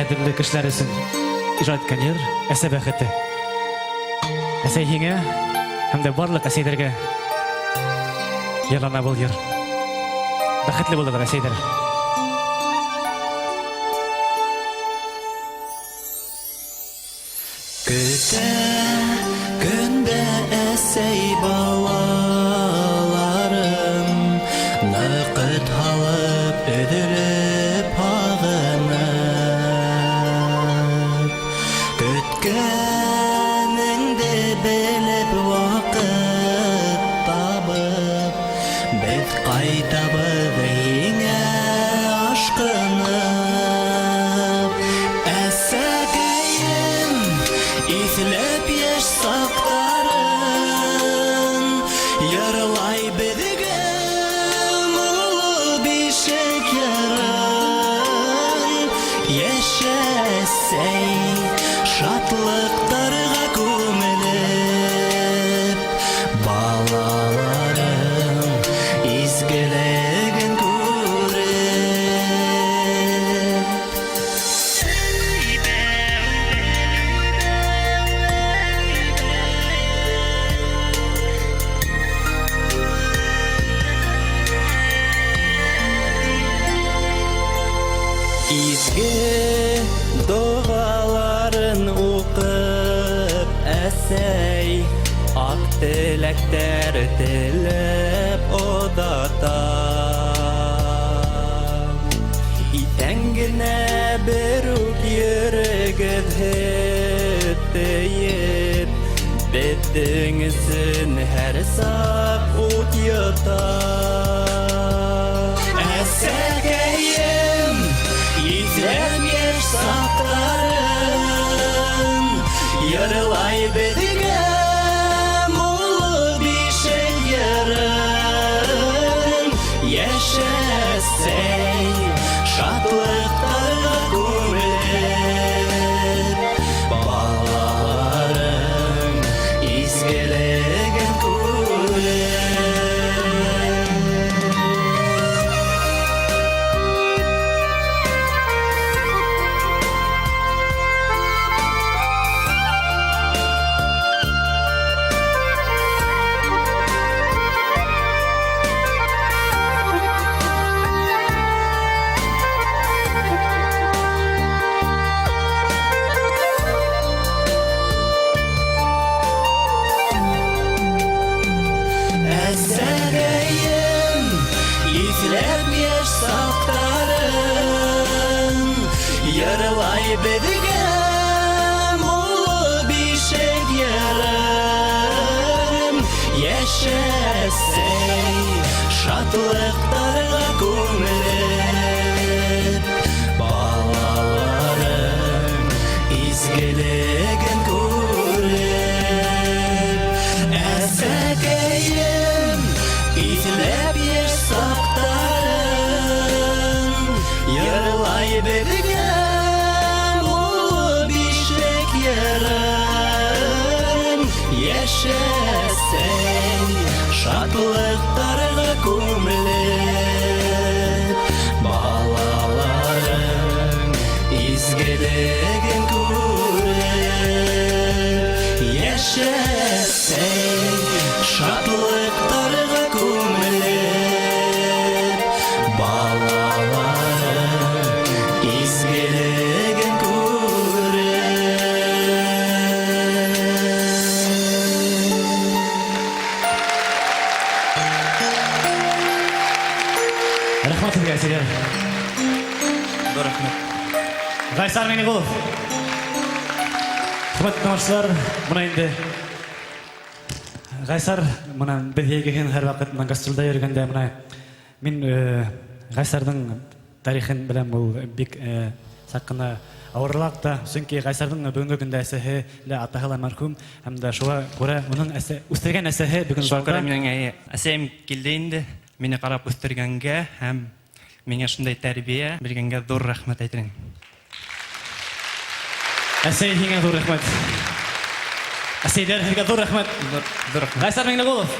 Қадірлі кішілер үшін ижрат еткен ер, әсі бәқітті. Әсі еңе, әмді барлық әсейдерге ерлана бол ер. Бәқітлі болдығыр әсейдер. Күтә күндә әсәй балаларым, нақыт халып өділіп ағынып. Күткәніңді біліп вақыт табып, біз қайтабыз еңе ашқынып. Әсәкәйім İzlep yaş sakların, yaralay bedige mulu bir şekerin. Yaşasay şatlıklarga gömülüp, balalarım izgilegin görüp. İzgi duaların okup әсәй, ак тілектер тілеп одаtam. İtengine bir uk yürügüd hütteyip, Bedіңізін her sap ut yutam. Әсәкәйім İzlem yaş sakların, yarılay bedige mulu bir şekerin. Yaşasay şatlıklarga gömülüp, balalarım izgilegin görüp. Әсәкәйім İzlep yaş sakların, yarılay bedige mulu bir şekerin. Yaşasay şatlıklarga gömülüp, balalarım izgilegin görüp. Әсәкәйім İzlep yaş sakların, yarılay bedige mulu bir şekerin. Yaşasay şatlıklarga gömülüp, balalarım izgilegin görüp. Yaşasay şatlıklarga gömülüp, balalarım izgilegin görüp. Рахмат сізге әсейлер. Рахмет. Ғайсар Менеғұлов. Құрметті тамашашылар, мұна енді Ғайсар, мұна біз егеген әр вақыт мұна гастролда жүргенде мұна мен Ғайсардың тарихын білем, бұл бек саққына ауырлақ та, сөңке Ғайсардың бүгінгі күнде әсәхі атағылар марқұм, әмді шуға қора мұның өстірген әсәхі бүгін Шоқыра менің әсәйім келді енді, мені қарап өстіргенге, әм менге шындай тәрбие бергенге зор рахмет айтырын. Әсәй еңе зор рахмет. Әсәйдер еңе зор рахмет. Ғайсар Менеғұлов.